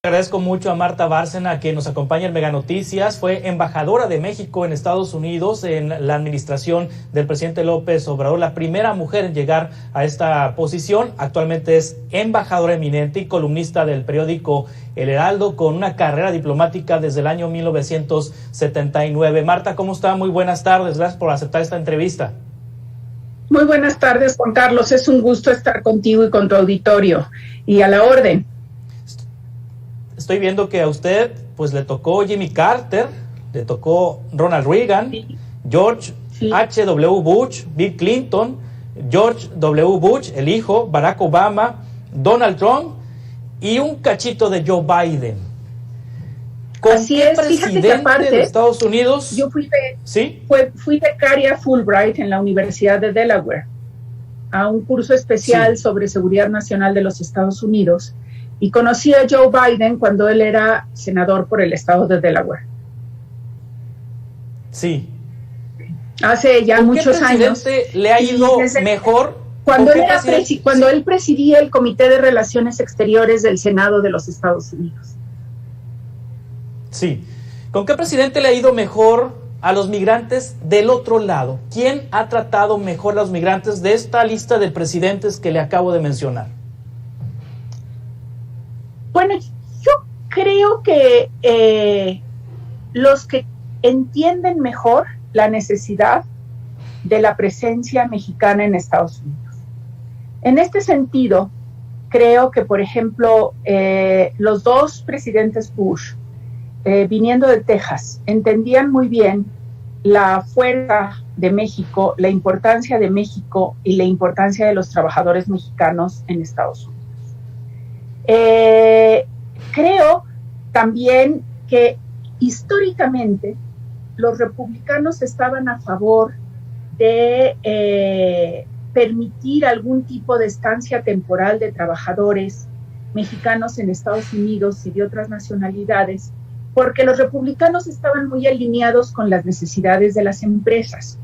Agradezco mucho a Marta Bárcena, que nos acompaña en Mega Noticias. Fue embajadora de México en Estados Unidos en la administración del presidente López Obrador, la primera mujer en llegar a esta posición. Actualmente es embajadora eminente y columnista del periódico El Heraldo, con una carrera diplomática desde el año 1979. Marta, ¿cómo está? Muy buenas tardes. Gracias por aceptar esta entrevista. Muy buenas tardes, Juan Carlos. Es un gusto estar contigo y con tu auditorio. Y a la orden. Estoy viendo que a usted pues le tocó Jimmy Carter, le tocó Ronald Reagan, sí. George H.W. Bush, Bill Clinton, George W. Bush, el hijo, Barack Obama, Donald Trump y un cachito de Joe Biden. ¿Con Así qué es, presidente aparte, de Estados Unidos? Yo fui ¿Sí? becaria Fulbright en la Universidad de Delaware a un curso especial sobre seguridad nacional de los Estados Unidos. Y conocí a Joe Biden cuando él era senador por el estado de Delaware. Sí. Hace ya muchos años. ¿Qué presidente le ha ido mejor? Cuando él presidía el Comité de Relaciones Exteriores del Senado de los Estados Unidos. Sí. ¿Con qué presidente le ha ido mejor a los migrantes del otro lado? ¿Quién ha tratado mejor a los migrantes de esta lista de presidentes que le acabo de mencionar? Bueno, yo creo que los que entienden mejor la necesidad de la presencia mexicana en Estados Unidos. En este sentido, creo que, por ejemplo, los dos presidentes Bush, viniendo de Texas, entendían muy bien la fuerza de México, la importancia de México y la importancia de los trabajadores mexicanos en Estados Unidos. Creo también que históricamente los republicanos estaban a favor de permitir algún tipo de estancia temporal de trabajadores mexicanos en Estados Unidos y de otras nacionalidades, porque los republicanos estaban muy alineados con las necesidades de las empresas.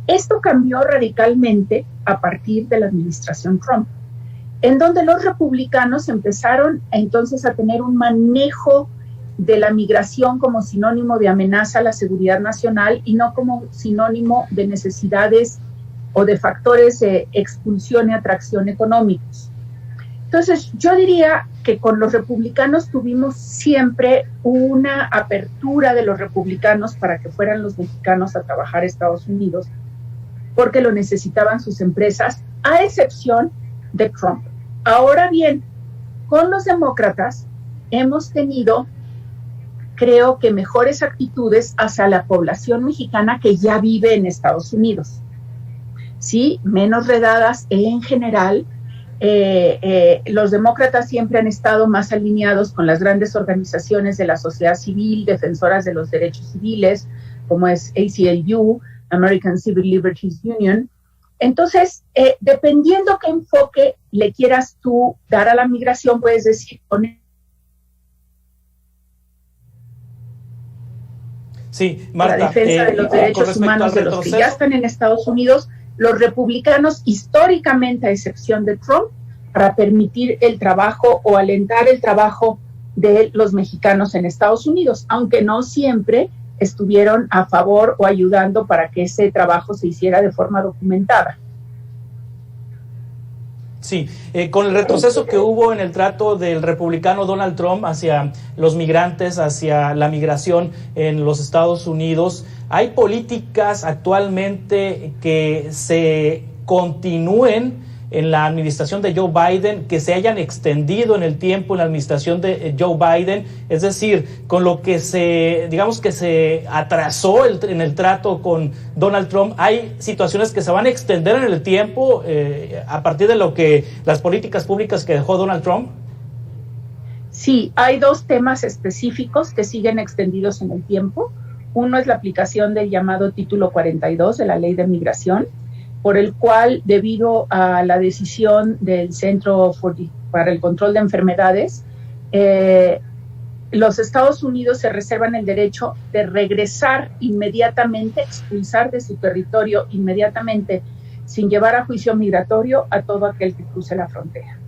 Esto cambió radicalmente a partir de la administración Trump, en donde los republicanos empezaron entonces a tener un manejo de la migración como sinónimo de amenaza a la seguridad nacional y no como sinónimo de necesidades o de factores de expulsión y atracción económicos. Entonces, yo diría que con los republicanos tuvimos siempre una apertura de los republicanos para que fueran los mexicanos a trabajar a Estados Unidos, porque lo necesitaban sus empresas, a excepción de Trump. Ahora bien, con los demócratas hemos tenido, creo que, mejores actitudes hacia la población mexicana que ya vive en Estados Unidos. Sí, menos redadas en general. Los demócratas siempre han estado más alineados con las grandes organizaciones de la sociedad civil, defensoras de los derechos civiles, como es ACLU, American Civil Liberties Union. Entonces, dependiendo qué enfoque le quieras tú dar a la migración, puedes decir, sí, Marta, la defensa de los derechos humanos de los que ya están en Estados Unidos, los republicanos históricamente, a excepción de Trump, para permitir el trabajo o alentar el trabajo de los mexicanos en Estados Unidos, aunque no siempre estuvieron a favor o ayudando para que ese trabajo se hiciera de forma documentada. Sí, con el retroceso que hubo en el trato del republicano Donald Trump hacia los migrantes, hacia la migración en los Estados Unidos, ¿hay políticas actualmente que se continúen en la administración de Joe Biden, que se hayan extendido en el tiempo en la administración de Joe Biden? Es decir, con lo que se atrasó en el trato con Donald Trump, ¿hay situaciones que se van a extender en el tiempo a partir de lo que las políticas públicas que dejó Donald Trump? Sí, hay dos temas específicos que siguen extendidos en el tiempo. Uno es la aplicación del llamado Título 42 de la Ley de Migración, por el cual, debido a la decisión del Centro para el Control de Enfermedades, los Estados Unidos se reservan el derecho de regresar inmediatamente, expulsar de su territorio inmediatamente, sin llevar a juicio migratorio a todo aquel que cruce la frontera.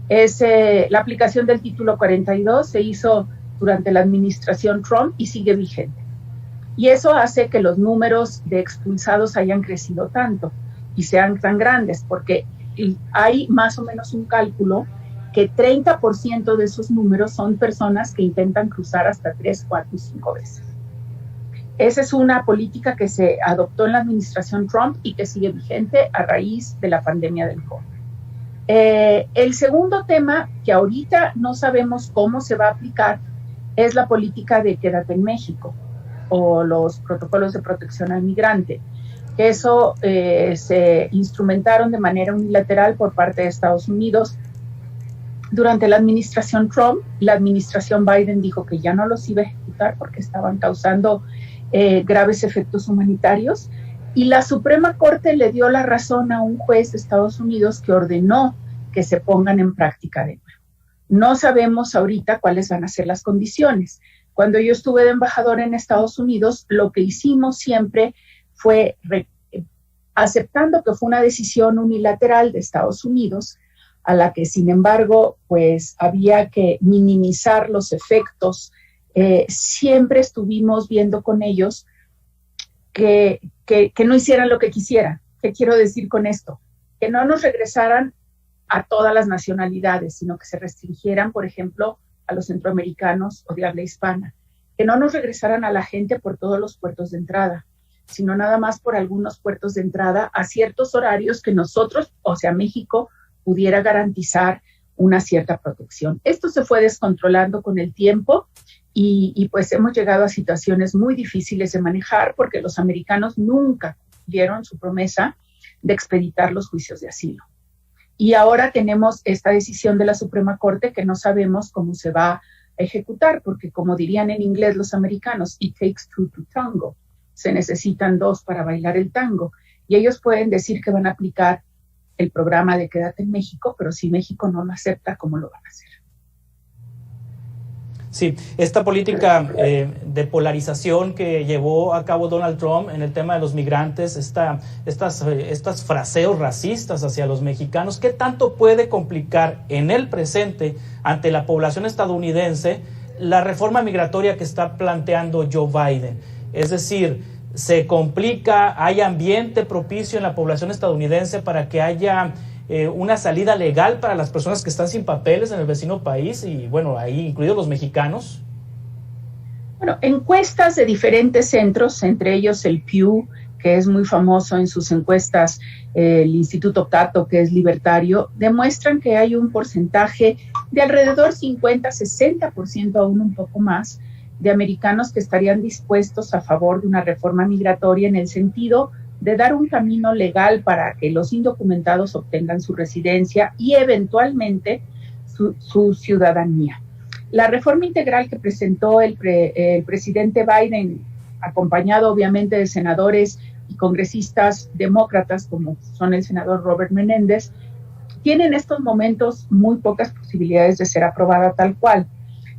La aplicación del título 42 se hizo durante la administración Trump y sigue vigente. Y eso hace que los números de expulsados hayan crecido tanto y sean tan grandes, porque hay más o menos un cálculo que 30% de esos números son personas que intentan cruzar hasta 3, 4 y 5 veces. Esa es una política que se adoptó en la administración Trump y que sigue vigente a raíz de la pandemia del COVID. El segundo tema, que ahorita no sabemos cómo se va a aplicar, es la política de Quédate en México o los protocolos de protección al migrante. Eso se instrumentaron de manera unilateral por parte de Estados Unidos durante la administración Trump. La administración Biden dijo que ya no los iba a ejecutar porque estaban causando graves efectos humanitarios, y la Suprema Corte le dio la razón a un juez de Estados Unidos que ordenó que se pongan en práctica de nuevo. No sabemos ahorita cuáles van a ser las condiciones. Cuando yo estuve de embajador en Estados Unidos, lo que hicimos siempre fue, aceptando que fue una decisión unilateral de Estados Unidos, a la que, sin embargo, pues había que minimizar los efectos, siempre estuvimos viendo con ellos que no hicieran lo que quisieran. ¿Qué quiero decir con esto? Que no nos regresaran a todas las nacionalidades, sino que se restringieran, por ejemplo, a los centroamericanos o de habla hispana. Que no nos regresaran a la gente por todos los puertos de entrada, sino nada más por algunos puertos de entrada a ciertos horarios que nosotros, o sea, México, pudiera garantizar una cierta protección. Esto se fue descontrolando con el tiempo y pues hemos llegado a situaciones muy difíciles de manejar porque los americanos nunca cumplieron su promesa de expeditar los juicios de asilo. Y ahora tenemos esta decisión de la Suprema Corte que no sabemos cómo se va a ejecutar, porque como dirían en inglés los americanos, it takes two to tango. Se necesitan dos para bailar el tango. Y ellos pueden decir que van a aplicar el programa de Quédate en México, pero si México no lo acepta, ¿cómo lo van a hacer? Sí, esta política de polarización que llevó a cabo Donald Trump en el tema de los migrantes, estas fraseos racistas hacia los mexicanos, ¿qué tanto puede complicar en el presente ante la población estadounidense la reforma migratoria que está planteando Joe Biden? Es decir, ¿se complica, hay ambiente propicio en la población estadounidense para que haya una salida legal para las personas que están sin papeles en el vecino país y, bueno, ahí incluidos los mexicanos? Bueno, encuestas de diferentes centros, entre ellos el Pew, que es muy famoso en sus encuestas, el Instituto Cato, que es libertario, demuestran que hay un porcentaje de alrededor 50-60%, aún un poco más, de americanos que estarían dispuestos a favor de una reforma migratoria en el sentido de dar un camino legal para que los indocumentados obtengan su residencia y eventualmente su ciudadanía. La reforma integral que presentó el presidente Biden, acompañado obviamente de senadores y congresistas demócratas como son el senador Robert Menéndez, tiene en estos momentos muy pocas posibilidades de ser aprobada tal cual.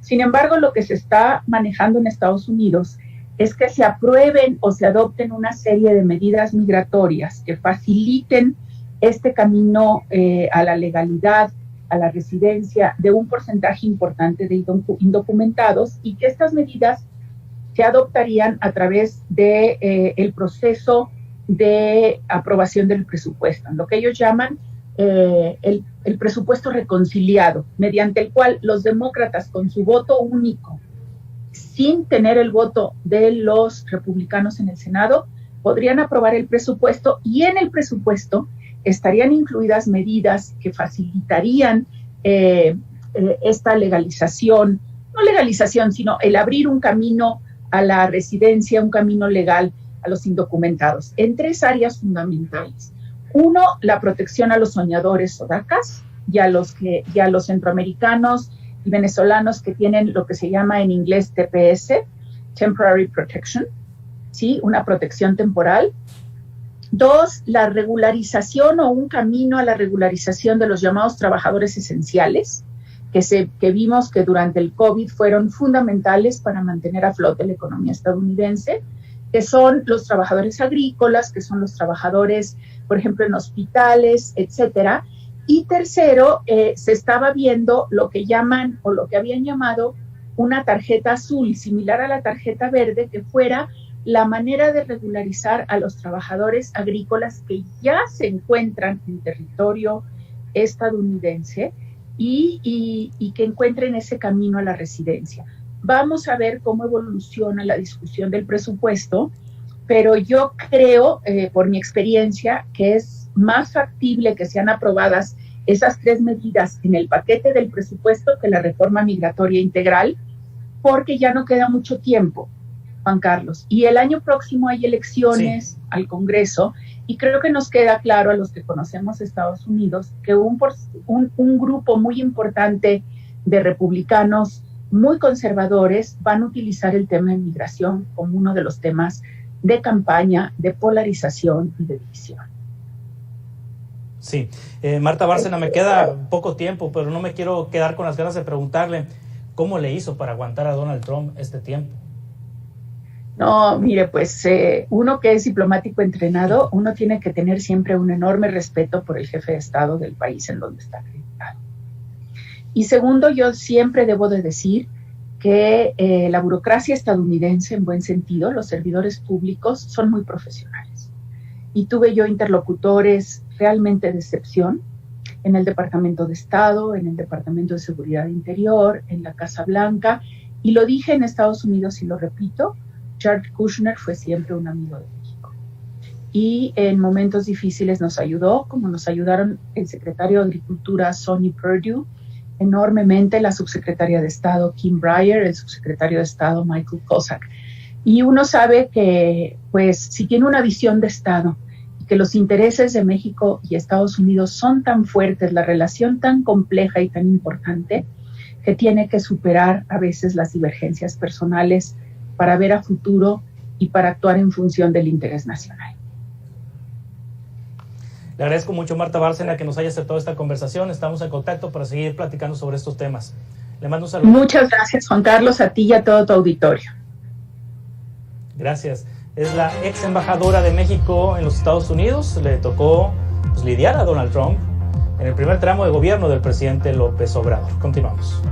Sin embargo, lo que se está manejando en Estados Unidos es que se aprueben o se adopten una serie de medidas migratorias que faciliten este camino a la legalidad, a la residencia de un porcentaje importante de indocumentados, y que estas medidas se adoptarían a través de el proceso de aprobación del presupuesto, lo que ellos llaman el presupuesto reconciliado, mediante el cual los demócratas con su voto único, sin tener el voto de los republicanos en el Senado, podrían aprobar el presupuesto, y en el presupuesto estarían incluidas medidas que facilitarían esta legalización, no legalización, sino el abrir un camino a la residencia, un camino legal a los indocumentados, en tres áreas fundamentales. Uno, la protección a los soñadores o DACAs y a los centroamericanos y venezolanos que tienen lo que se llama en inglés TPS, Temporary Protection, ¿sí? Una protección temporal. Dos, la regularización o un camino a la regularización de los llamados trabajadores esenciales, que vimos que durante el COVID fueron fundamentales para mantener a flote la economía estadounidense, que son los trabajadores agrícolas, que son los trabajadores, por ejemplo, en hospitales, etcétera, Y tercero, se estaba viendo lo que llaman o lo que habían llamado una tarjeta azul, similar a la tarjeta verde, que fuera la manera de regularizar a los trabajadores agrícolas que ya se encuentran en territorio estadounidense y que encuentren ese camino a la residencia. Vamos a ver cómo evoluciona la discusión del presupuesto, pero yo creo, por mi experiencia, que es más factible que sean aprobadas esas 3 medidas en el paquete del presupuesto que la reforma migratoria integral, porque ya no queda mucho tiempo, Juan Carlos. Y el año próximo hay elecciones al Congreso, y creo que nos queda claro a los que conocemos Estados Unidos que un grupo muy importante de republicanos muy conservadores van a utilizar el tema de migración como uno de los temas de campaña, de polarización y de división. Sí, Marta Bárcena, me queda poco tiempo, pero no me quiero quedar con las ganas de preguntarle cómo le hizo para aguantar a Donald Trump este tiempo. No, mire, pues uno que es diplomático entrenado, uno tiene que tener siempre un enorme respeto por el jefe de Estado del país en donde está acreditado. Y segundo, yo siempre debo de decir que la burocracia estadounidense, en buen sentido, los servidores públicos son muy profesionales. Y tuve yo interlocutores realmente de excepción en el Departamento de Estado, en el Departamento de Seguridad Interior, en la Casa Blanca, y lo dije en Estados Unidos y lo repito, Jared Kushner fue siempre un amigo de México. Y en momentos difíciles nos ayudó, como nos ayudaron el secretario de Agricultura, Sonny Perdue, enormemente la subsecretaria de Estado, Kim Breyer, el subsecretario de Estado, Michael Kozak. Y uno sabe que, pues, si tiene una visión de Estado, y que los intereses de México y Estados Unidos son tan fuertes, la relación tan compleja y tan importante, que tiene que superar a veces las divergencias personales para ver a futuro y para actuar en función del interés nacional. Le agradezco mucho, Marta Bárcena, que nos haya aceptado esta conversación. Estamos en contacto para seguir platicando sobre estos temas. Le mando un saludo. Muchas gracias, Juan Carlos, a ti y a todo tu auditorio. Gracias. Es la ex embajadora de México en los Estados Unidos. Le tocó lidiar a Donald Trump en el primer tramo de gobierno del presidente López Obrador. Continuamos.